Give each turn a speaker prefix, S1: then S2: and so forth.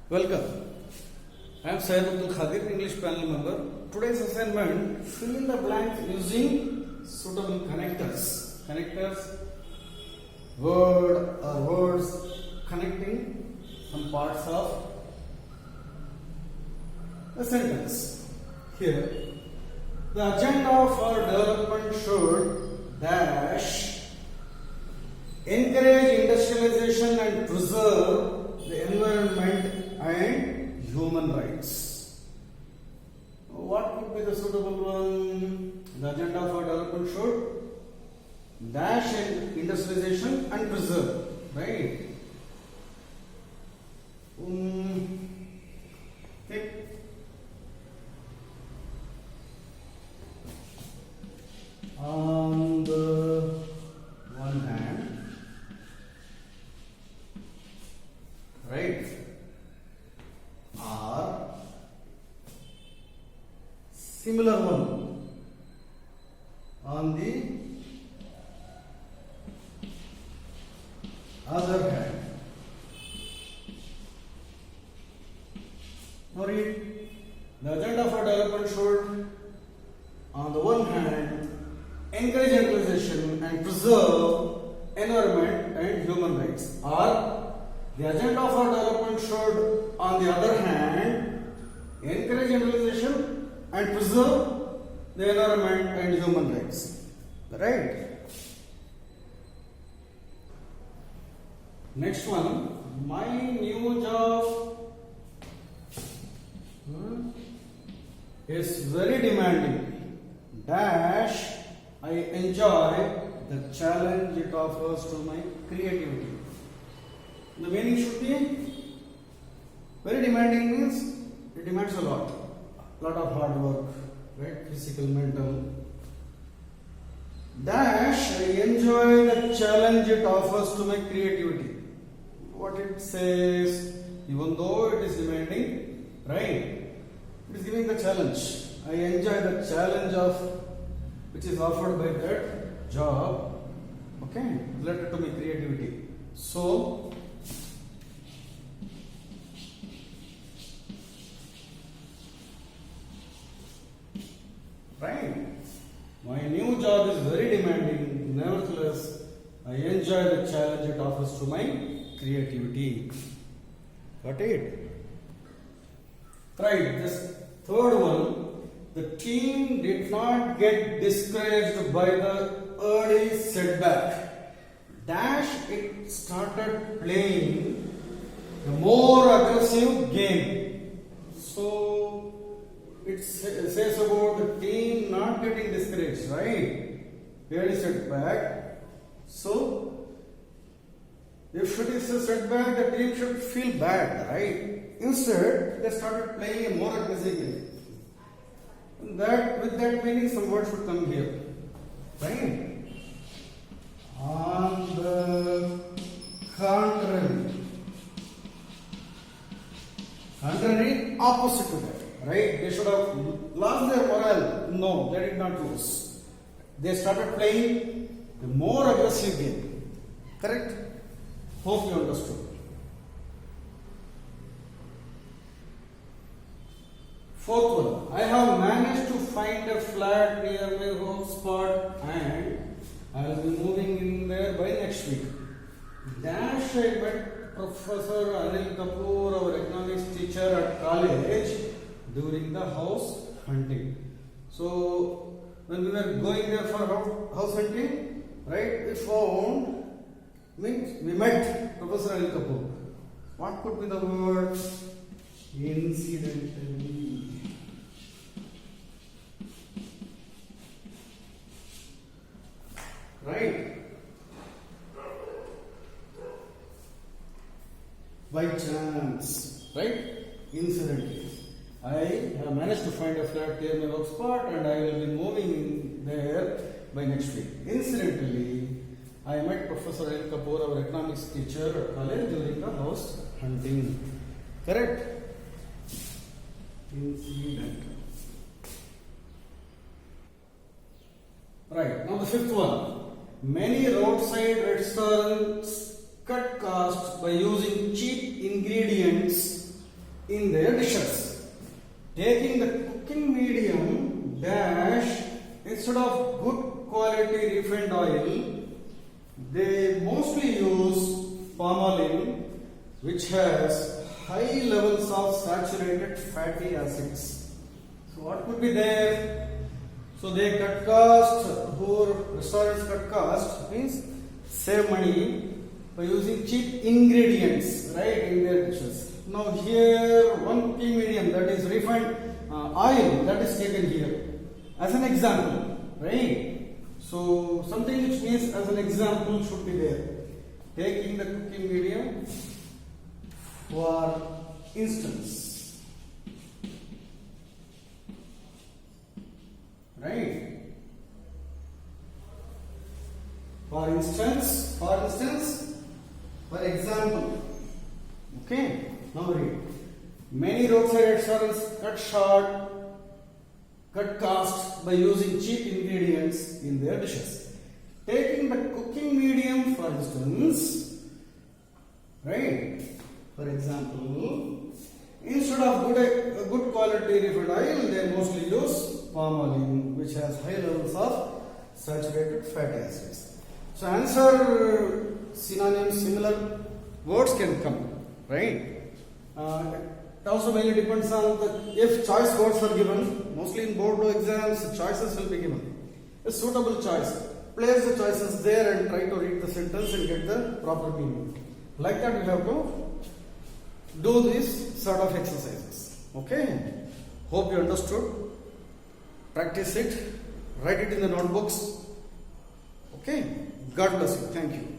S1: Welcome. I am Syed Abdul Khadir, English panel member. Today's assignment: fill in the blank using suitable connectors. Connectors, word or words connecting some parts of a sentence. Here, the agenda for development should dash encourage industrialization and preserve the environment and human rights. What would be the suitable one? The agenda for development should dash industrialization and preserve, right? Okay. On the one hand, right, are similar one on the other hand. Now read, the agenda for development should on the one hand encourage industrialization and preserve environment and human rights, or the agenda for development should on the other hand encourage industrialization and preserve the environment and human rights, right? Next one, my new job is very demanding dash I enjoy the challenge it offers to my creativity. The meaning should be very demanding means it demands a lot of hard work, right? Physical, mental. Dash I enjoy the challenge it offers to my creativity. What it says, even though it is demanding, right? It is giving the challenge. I enjoy the challenge of which is offered by that job, okay, related to my creativity. So, right, my new job is very demanding, nevertheless, I enjoy the challenge it offers to my creativity. Got it? Right, this third one. The team did not get discouraged by the early setback. Dash it started playing a more aggressive game. So it says about the team not getting discouraged, right? Early setback. So if it is a setback, the team should feel bad, right? Instead, they started playing a more aggressive game. That with that meaning some words should come here, right? On the contrary, opposite to that, right? They should have lost their morale. No, they did not lose. They started playing a more aggressive game. Correct? Hope you understood. Fourth one, I have managed to find a flat near my home spot and I will be moving in there by next week. Dash I met Professor Anil Kapoor, our economics teacher at college, during the house hunting. So, when we were going there for house hunting, right, we met Professor Anil Kapoor. What could be the word? Incidentally. Right? By chance, right? Incidentally. I have managed to find a flat near my work spot and I will be moving there by next week. Incidentally, I met Professor Anil Kapoor, our economics teacher at college, during the house hunting. Correct? Incident. Right, now the fifth one. Many roadside restaurants cut costs by using cheap ingredients in their dishes. Taking the cooking medium dash instead of good quality refined oil, they mostly use palm oil, which has high levels of saturated fatty acids. So what could be there? So they cut cost, poor restaurants cut cost means save money by using cheap ingredients, right, in their dishes. Now here one cooking medium, that is refined oil, that is taken here as an example, right? So something which means as an example should be there. Taking the cooking medium for instance, right? For instance, for example. Okay, now read. Many roadside restaurants cut costs by using cheap ingredients in their dishes. Taking the cooking medium, for instance, right? For example, instead of good quality refined oil, they mostly use palm oil, which has high levels of saturated fatty acids. So answer synonyms, similar words can come, right? It also mainly depends on if choice words are given. Mostly in board exams, choices will be given. A suitable choice. Place the choices there and try to read the sentence and get the proper meaning. Like that, you have to do these sort of exercises. Okay? Hope you understood. Practice it. Write it in the notebooks. Okay? God bless you. Thank you.